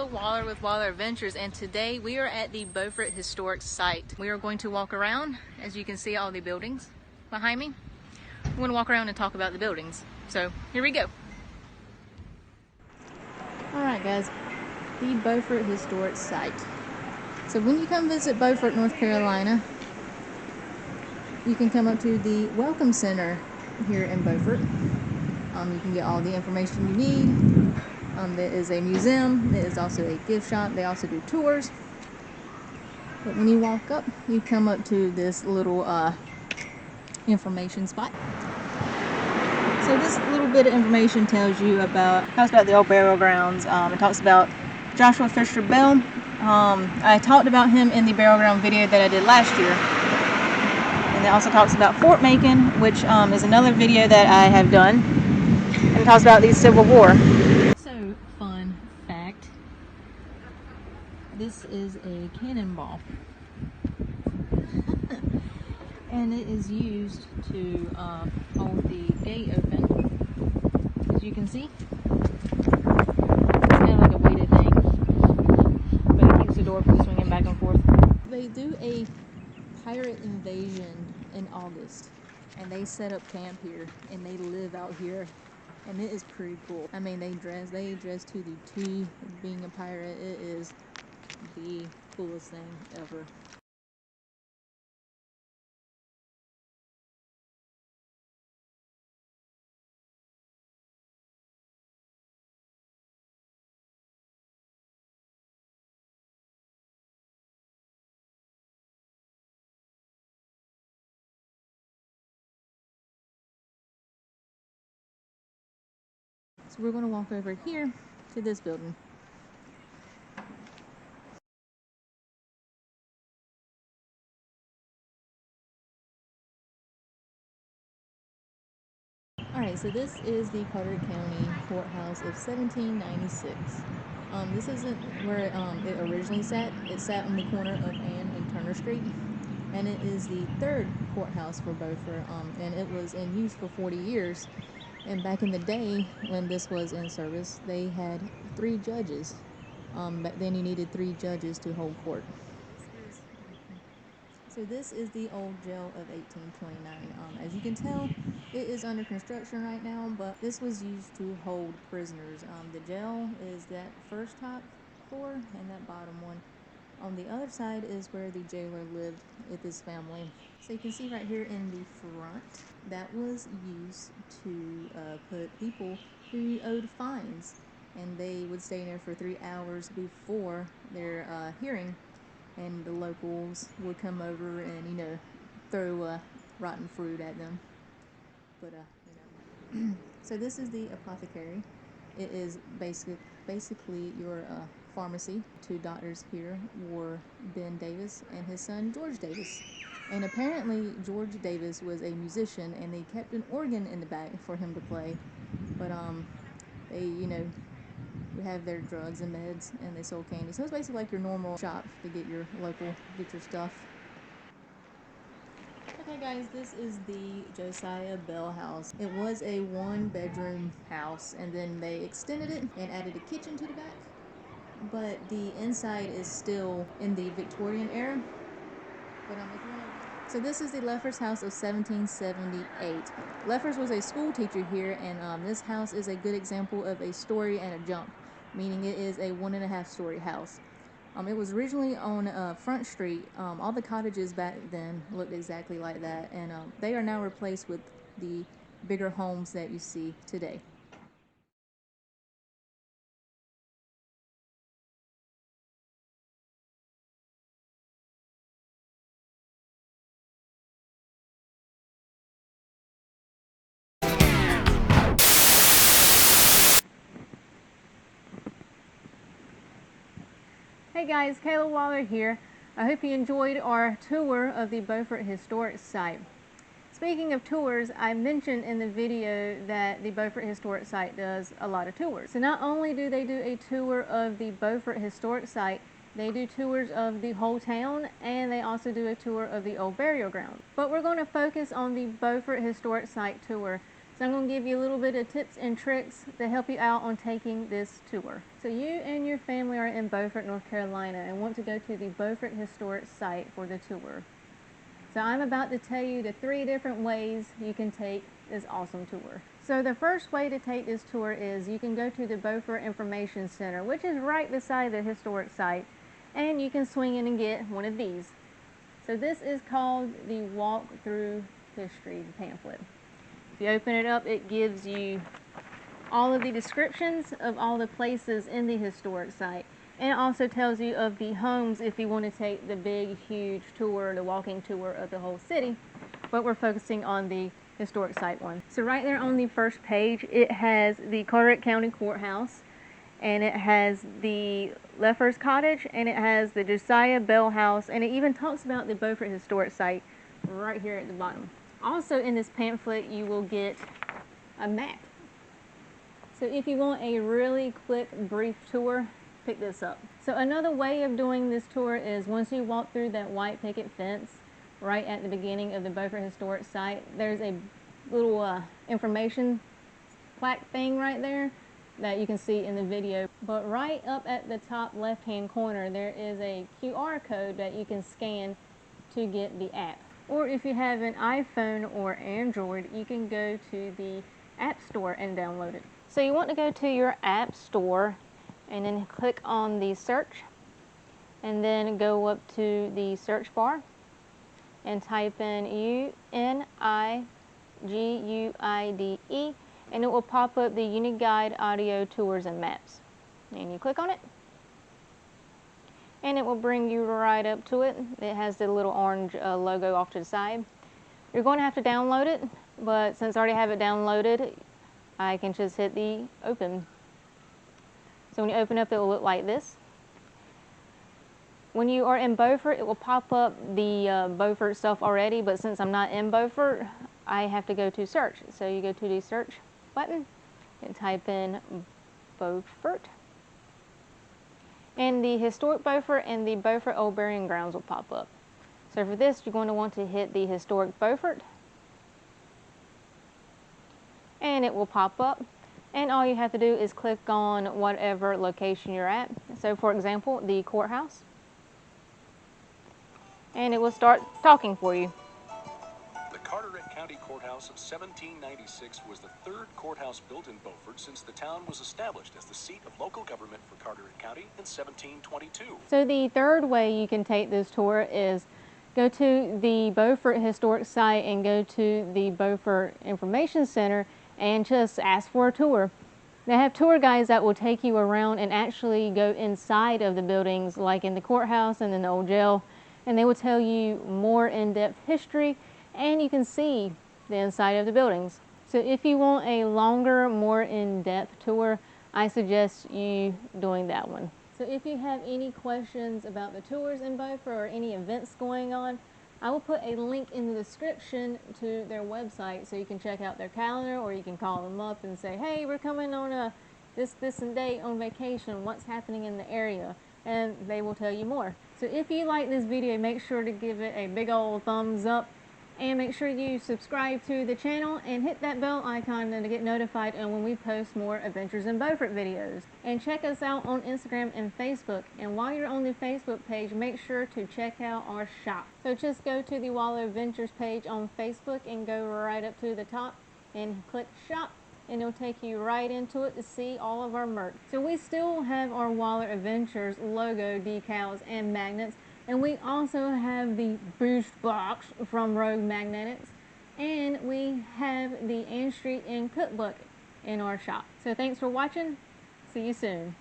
Kayla Waller with Waller Adventures, and today we are at the Beaufort Historic Site. We are going to walk around. As you can see, all the buildings behind me. We're going to walk around and talk about the buildings. So here we go. Alright guys, the Beaufort Historic Site. So when you come visit Beaufort, North Carolina, you can come up to the Welcome Center here in Beaufort. You can get all the information you need. There is a museum. There is also a gift shop. They also do tours. But when you walk up, you come up to this little information spot. So this little bit of information talks about the old burial grounds. It talks about Joshua Fisher Bell. I talked about him in the burial ground video that I did last year. And it also talks about Fort Macon, which is another video that I have done. And it talks about the Civil War. So, fun fact. This is a cannonball. And it is used to hold the gate open. As you can see. It's kind of like a weighted thing. But it keeps the door from swinging back and forth. They do a pirate invasion in August. And they set up camp here. And they live out here. And it is pretty cool. I mean, they dress to the T. Being a pirate, it is the coolest thing ever. So we're going to walk over here to this building. Alright, so this is the Carter County Courthouse of 1796. This isn't where it originally sat. It sat on the corner of Ann and Turner Street. And it is the third courthouse for Beaufort. And it was in use for 40 years. And back in the day, when this was in service, they had 3 judges. Back then you needed 3 judges to hold court. So this is the old jail of 1829. As you can tell, it is under construction right now, but this was used to hold prisoners. The jail is that first top floor and that bottom one. On the other side is where the jailer lived with his family. So you can see right here in the front, that was used to put people who owed fines. And they would stay in there for 3 hours before their hearing. And the locals would come over and, throw rotten fruit at them. But, So this is the apothecary. It is basically your pharmacy. 2 doctors here were Ben Davis and his son George Davis. And apparently George Davis was a musician and they kept an organ in the back for him to play. But they, would have their drugs and meds and they sold candy. So it's basically like your normal shop to get your stuff. Okay guys, this is the Josiah Bell house. It was a 1-bedroom house and then they extended it and added a kitchen to the back. But the inside is still in the Victorian era. But so this is the Leffers house of 1778. Leffers was a school teacher here, and this house is a good example of a story and a jump, meaning it is a 1.5-story house. It was originally on Front Street. All the cottages back then looked exactly like that, and they are now replaced with the bigger homes that you see today. Hey guys, Kayla Waller here. I hope you enjoyed our tour of the Beaufort Historic Site. Speaking of tours, I mentioned in the video that the Beaufort Historic Site does a lot of tours. So not only do they do a tour of the Beaufort Historic Site, they do tours of the whole town and they also do a tour of the old burial ground. But we're going to focus on the Beaufort Historic Site tour So I'm going to give you a little bit of tips and tricks to help you out on taking this tour. So you and your family are in Beaufort, North Carolina and want to go to the Beaufort Historic Site for the tour. So I'm about to tell you the 3 different ways you can take this awesome tour. So the first way to take this tour is you can go to the Beaufort Information Center, which is right beside the historic site, and you can swing in and get one of these. So this is called the Walk Through History pamphlet. If you open it up, it gives you all of the descriptions of all the places in the historic site. And it also tells you of the homes if you want to take the big, huge tour, the walking tour of the whole city. But we're focusing on the historic site one. So right there on the first page, it has the Carteret County Courthouse, and it has the Leffer's Cottage, and it has the Josiah Bell House, and it even talks about the Beaufort Historic Site right here at the bottom. Also in this pamphlet, you will get a map. So if you want a really quick, brief tour, pick this up. So another way of doing this tour is once you walk through that white picket fence right at the beginning of the Beaufort Historic Site, there's a little information plaque thing right there that you can see in the video. But right up at the top left-hand corner, there is a QR code that you can scan to get the app. Or if you have an iPhone or Android, you can go to the App Store and download it. So you want to go to your App Store and then click on the search, and then go up to the search bar and type in Uniguide, and it will pop up the Uniguide Audio Tours and Maps. And you click on it, and it will bring you right up to it. It has the little orange logo off to the side. You're going to have to download it, but since I already have it downloaded, I can just hit the open. So when you open up, it will look like this. When you are in Beaufort, it will pop up the Beaufort stuff already, but since I'm not in Beaufort, I have to go to search. So you go to the search button and type in Beaufort. And the Historic Beaufort and the Beaufort Old Burying Grounds will pop up. So for this, you're going to want to hit the Historic Beaufort, and it will pop up. And all you have to do is click on whatever location you're at. So for example, the courthouse. And it will start talking for you. The Carteret County Courthouse of 1796 was the 3rd courthouse built in Beaufort since the town was established as the seat of local government for Carteret County in 1722. So the third way you can take this tour is go to the Beaufort Historic Site and go to the Beaufort Information Center and just ask for a tour. They have tour guides that will take you around and actually go inside of the buildings, like in the courthouse and in the old jail, and they will tell you more in-depth history, and you can see the inside of the buildings. So if you want a longer, more in-depth tour, I suggest you doing that one. So if you have any questions about the tours in Beaufort or any events going on, I will put a link in the description to their website so you can check out their calendar, or you can call them up and say, hey, we're coming on this and date on vacation, what's happening in the area, and they will tell you more. So if you like this video, make sure to give it a big old thumbs up, and make sure you subscribe to the channel and hit that bell icon to get notified when we post more Adventures in Beaufort videos. And check us out on Instagram and Facebook. And while you're on the Facebook page, make sure to check out our shop. So just go to the Waller Adventures page on Facebook and go right up to the top and click shop, and it'll take you right into it to see all of our merch. So we still have our Waller Adventures logo decals and magnets, and we also have the boost box from Rogue Magnetics, and we have the Ann Street Inn cookbook in our shop. So thanks for watching. See you soon.